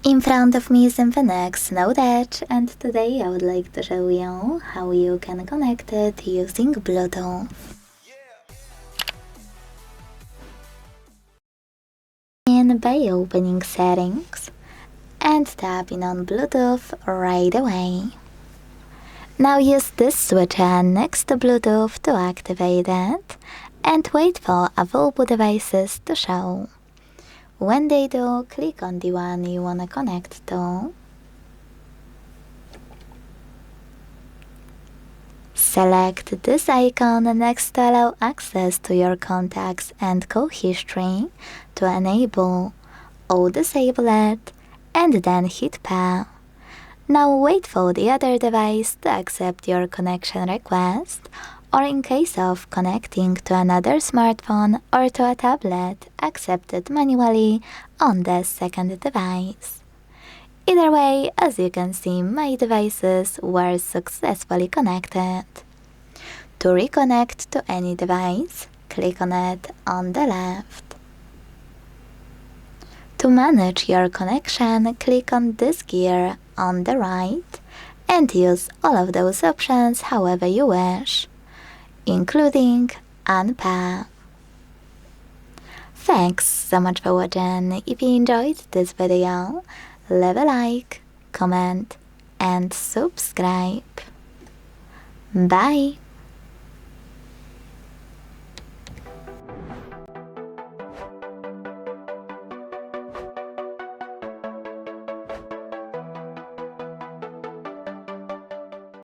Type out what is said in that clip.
In front of me is INFINIX Note Edge, and today I would like to show you how you can connect it using Bluetooth. Begin by opening Settings and tapping on Bluetooth right away. Now use this switcher next to Bluetooth to activate it and wait for available devices to show. When they do, click on the one you want to connect to. Select this icon next to allow access to your contacts and call history to enable or disable it, and then hit pair. Now wait for the other device to accept your connection request, or in case of connecting to another smartphone or to a tablet, accept it manually on the second device. Either way, as you can see, my devices were successfully connected. To reconnect to any device, click on it on the left. To manage your connection, click on this gear on the right and use all of those options however you wish, including unpair. Thanks so much for watching. If you enjoyed this video, leave a like, comment and subscribe. Bye!